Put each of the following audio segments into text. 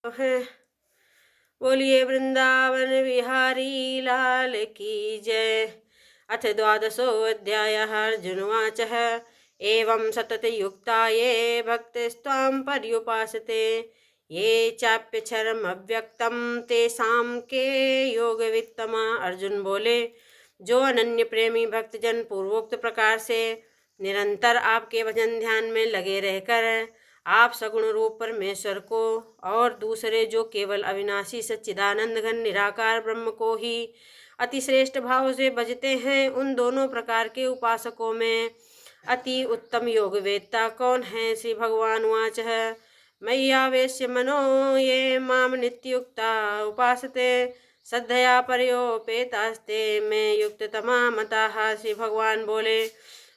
है। बोलिए वृंदावन विहारी लाल की जय। अथ द्वादशोऽध्यायः। अर्जुनवाच एवं सततयुक्ता ये भक्तिस्त्वां पर्युपासते ये चाप्यक्षरमव्यक्तं तेषां के योगवित्तमा। अर्जुन बोले, जो अनन्य प्रेमी भक्तजन पूर्वोक्त प्रकार से निरंतर आपके भजन ध्यान में लगे रहकर आप सगुण रूप परमेश्वर को और दूसरे जो केवल अविनाशी सच्चिदानंद घन निराकार ब्रह्म को ही अतिश्रेष्ठ भाव से भजते हैं, उन दोनों प्रकार के उपासकों में अति उत्तम योग वेत्ता कौन है। श्री भगवान वाच मय्यावेश्य मनो ये माम नित्युक्ता उपासते श्रद्धया पर्योपेतास्ते में युक्त तमा मताः। श्री भगवान बोले,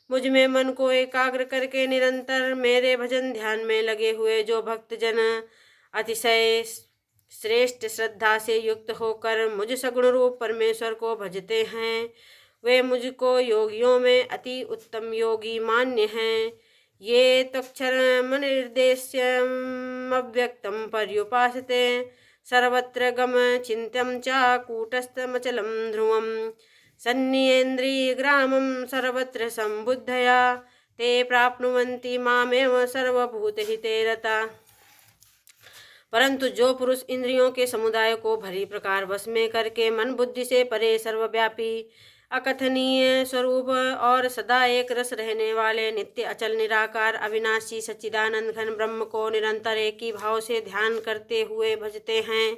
मुझ में मन को एकाग्र करके निरंतर मेरे भजन ध्यान में लगे हुए जो भक्तजन अतिशय श्रेष्ठ श्रद्धा से युक्त होकर मुझ सगुण रूप परमेश्वर को भजते हैं, वे मुझको योगियों में अति उत्तम योगी मान्य हैं। ये तक्षरमनिर्देश्यम् अव्यक्तं पर्युपासते सर्वत्र गम चिन्त्यं च कूटस्थमचलं ध्रुवम् सन्नियेन्द्रियग्रामं सर्वत्र संबुद्धया ते प्राप्नुवन्ति मामेव सर्वभूतहिते रता। परंतु जो पुरुष इंद्रियों के समुदाय को भली प्रकार वश में करके मन बुद्धि से परे सर्वव्यापी अकथनीय स्वरूप और सदा एक रस रहने वाले नित्य अचल निराकार अविनाशी सच्चिदानंद घन ब्रह्म को निरंतर एक ही भाव से ध्यान करते हुए भजते हैं,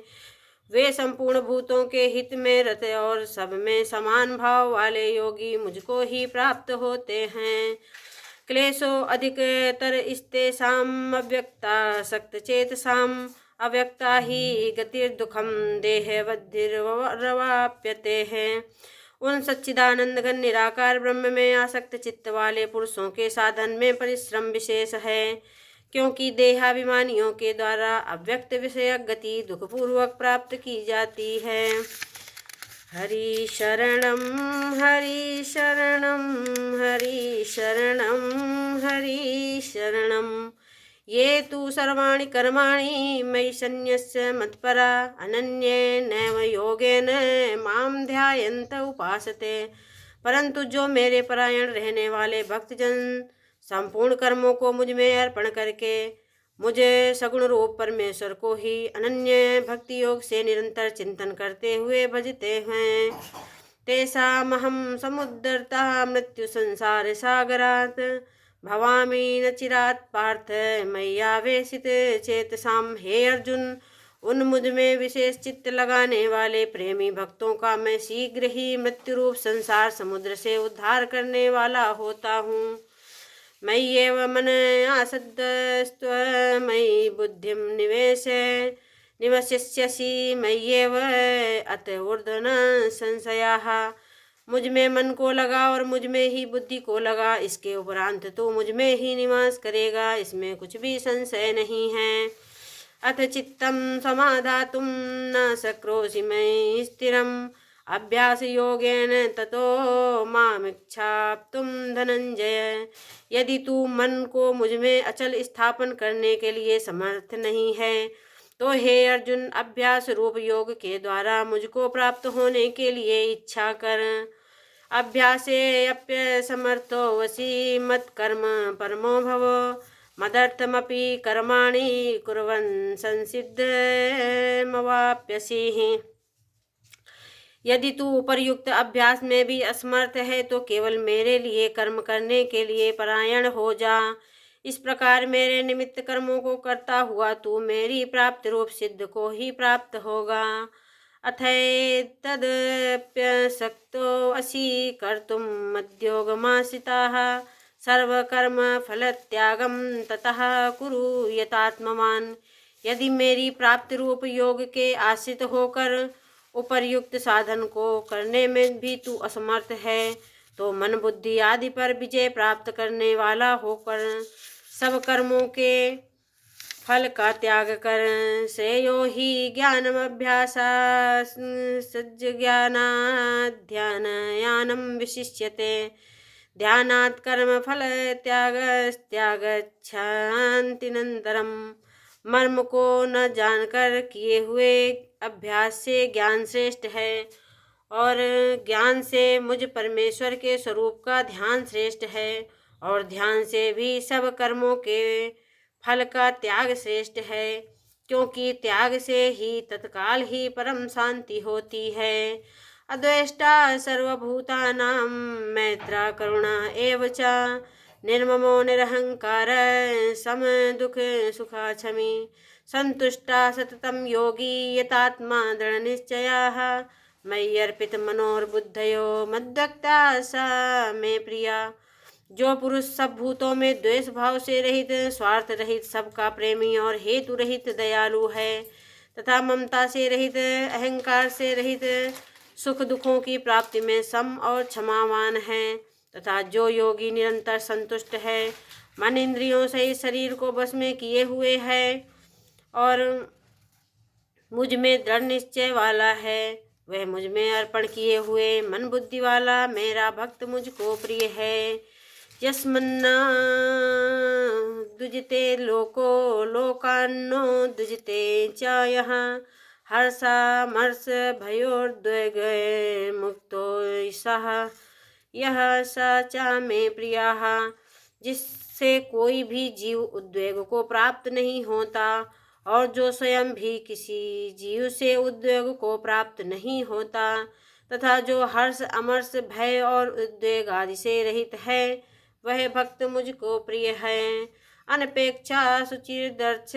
वे संपूर्ण भूतों के हित में रत और सब में समान भाव वाले योगी मुझको ही प्राप्त होते हैं। क्लेशो अधिकतर इस्तेषाम् अव्यक्ता सक्तचेतसाम् अव्यक्ता ही गतिर्दुखम देहवद्धिर्वाप्यते हैं। उन सच्चिदानंद घन निराकार ब्रह्म में आसक्त चित्त वाले पुरुषों के साधन में परिश्रम विशेष है, क्योंकि देहाभिमानियों के द्वारा अव्यक्त विषय गति दुखपूर्वक प्राप्त की जाती है। हरि शरणम हरि शरणम हरि शरणम हरि शरणम ये तु सर्वाणि कर्माणि मयि सन्न्यस्य मत्परा अनन्येनैव योगेन मां ध्यायन्त उपासते। परंतु जो मेरे परायण रहने वाले भक्तजन संपूर्ण कर्मों को मुझ में अर्पण करके मुझे सगुण रूप परमेश्वर को ही अनन्य भक्ति योग से निरंतर चिंतन करते हुए भजते हैं, तेषामहं समुद्धर्ता मृत्यु संसार सागरात् भवामि न चिरात् पार्थ मय्यावेशित चेतसां। हे अर्जुन, उन मुझ में विशेष चित्त लगाने वाले प्रेमी भक्तों का मैं शीघ्र ही मृत्यु रूप संसार समुद्र से उद्धार करने वाला होता हूँ। मय्येव मन आसद्स्त्वमयि बुद्धिं निवसिष्यसि मय्येव अत ऊर्ध्व संशयाः। मुझ में मन को लगा और मुझ में ही बुद्धि को लगा, इसके उपरांत तो मुझ में ही निवास करेगा, इसमें कुछ भी संशय नहीं है। अथ चित्तं समाधातुं न शक्नोषि मयि स्थिरम् अभ्यास योगेन ततो मामिच्छाप्तुं धनंजय। यदि तू मन को मुझ में अचल स्थापन करने के लिए समर्थ नहीं है, तो हे अर्जुन, अभ्यास रूप योग के द्वारा मुझको प्राप्त होने के लिए इच्छा कर। अभ्यासेऽप्यसमर्थो वसि मत्कर्म परमो भव मदर्थमपि कर्माणि कुर्वन् संसिद्धिमवाप्स्यसि। यदि तू उपर्युक्त अभ्यास में भी असमर्थ है तो केवल मेरे लिए कर्म करने के लिए परायण हो जा। इस प्रकार मेरे निमित्त कर्मों को करता हुआ तू मेरी प्राप्त रूप सिद्ध को ही प्राप्त होगा। अथैतदप्यशक्तो असि कर्तुं मद्योगमाश्रिताः सर्वकर्म फलत्यागं ततः कुरु यतात्मवान्। यदि मेरी प्राप्त रूप योग के आश्रित होकर उपर्युक्त साधन को करने में भी तू असमर्थ है, तो मन बुद्धि आदि पर विजय प्राप्त करने वाला होकर सब कर्मों के फल का त्याग कर। श्रेयो ही ज्ञानमभ्यासात् सज्ज्ञानाध्यानयानं विशिष्यते ध्यानात् कर्म फल त्यागस्त्यागच्छान्तिनन्तरम् मर्म को न जानकर किए हुए अभ्यास से ज्ञान श्रेष्ठ है, और ज्ञान से मुझ परमेश्वर के स्वरूप का ध्यान श्रेष्ठ है, और ध्यान से भी सब कर्मों के फल का त्याग श्रेष्ठ है, क्योंकि त्याग से ही तत्काल ही परम शांति होती है। अद्वेष्टा सर्वभूतानां मैत्रा करुणा एव च निर्ममो निरहंकार सम दुख सुखा क्षमी संतुष्टा सततम योगी यतात्मा दृढ़ निश्चयाः मयि अर्पित मनोर्बुद्धयो मद्भक्ता सा मे प्रिया। जो पुरुष सब भूतों में द्वेष भाव से रहित, स्वार्थ रहित, सबका प्रेमी और हेतु रहित दयालु है, तथा ममता से रहित, अहंकार से रहित, सुख दुखों की प्राप्ति में सम और क्षमावान है, तथा जो योगी निरंतर संतुष्ट है, मन इंद्रियों से इस शरीर को बस में किए हुए है और मुझ में दृढ़ निश्चय वाला है, वह मुझ में अर्पण किए हुए मन बुद्धि वाला मेरा भक्त मुझको प्रिय है। यस्मन्ना दुजते लोको लोकान्नो दुजते च यः हर्षामर्ष भयोद्वेग मुक्तो सः यह स च मे प्रियः। जिससे कोई भी जीव उद्वेग को प्राप्त नहीं होता और जो स्वयं भी किसी जीव से उद्वेग को प्राप्त नहीं होता, तथा जो हर्ष अमर्ष भय और उद्वेग आदि से रहित है, वह भक्त मुझको प्रिय है। अनपेक्षा सुचिर्दर्श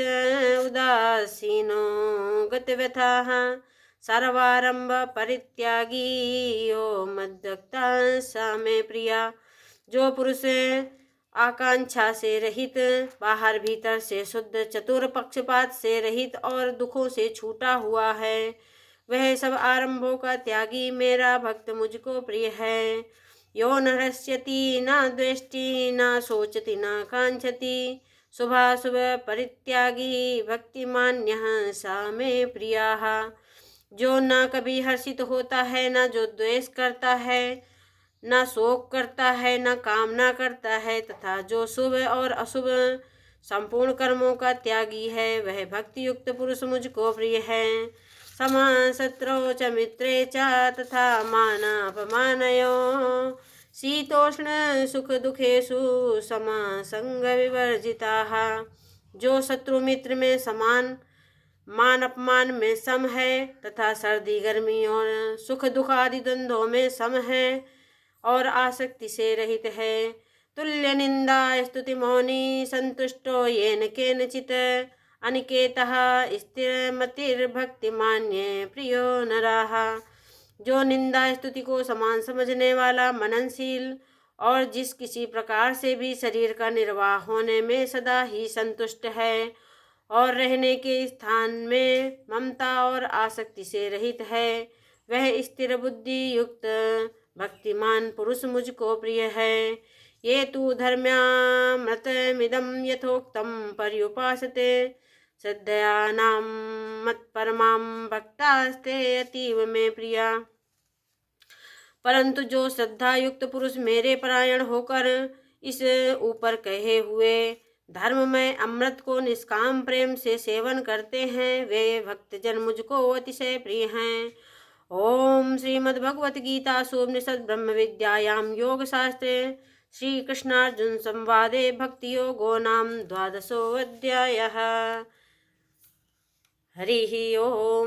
उदासीनो गतव्यथाः सर्वारंभ परित्यागी यो मद्भक्ता स मे प्रिया। जो पुरुष आकांक्षा से रहित, बाहर भीतर से शुद्ध, चतुर, पक्षपात से रहित और दुखों से छूटा हुआ है, वह सब आरंभों का त्यागी मेरा भक्त मुझको प्रिय है। यो न हृष्यति न द्वेष्टि न शोचति न कांक्षति शुभाशुभ परित्यागी भक्तिमान्यः सा मे प्रियः। जो न कभी हर्षित होता है, न जो द्वेष करता है, न शोक करता है, न कामना करता है, तथा जो शुभ और अशुभ संपूर्ण कर्मों का त्यागी है, वह भक्ति युक्त पुरुष मुझको प्रिय है। समा शत्रौ च मित्रे च तथा मानापमानयोः शीतोष्ण सुख दुखेषु समा संग विवर्जिताः। जो शत्रु मित्र में समान, मान अपमान में सम है, तथा सर्दी गर्मी और सुख दुख आदि द्वंद्वों में सम है और आसक्ति से रहित है। तुल्य निंदा स्तुति मौनी संतुष्टो येन केनचित् अनिकेतः स्थिरमतिर्भक्तिमान्ये प्रियो नरः। जो निंदा स्तुति को समान समझने वाला, मननशील और जिस किसी प्रकार से भी शरीर का निर्वाह होने में सदा ही संतुष्ट है और रहने के स्थान में ममता और आसक्ति से रहित है, वह स्थिर बुद्धि युक्त भक्तिमान पुरुष मुझको प्रिय है। ये तु धर्म्यामृतमिदं यथोक्तं पर्युपासते श्रद्धयानां मत्परमां भक्तास्ते अतीव मे प्रिया। परंतु जो श्रद्धा युक्त पुरुष मेरे परायण होकर इस ऊपर कहे हुए धर्ममय अमृत को निष्काम प्रेम से सेवन करते हैं, वे भक्तजन मुझको अतिशय प्रिय हैं। ओम श्रीमद्भगवत गीता उपनिषद ब्रह्म विद्यायां योग शास्त्रे श्री कृष्णार्जुन संवादे भक्ति योगो नाम 12वाध्यायः। हरि ओम।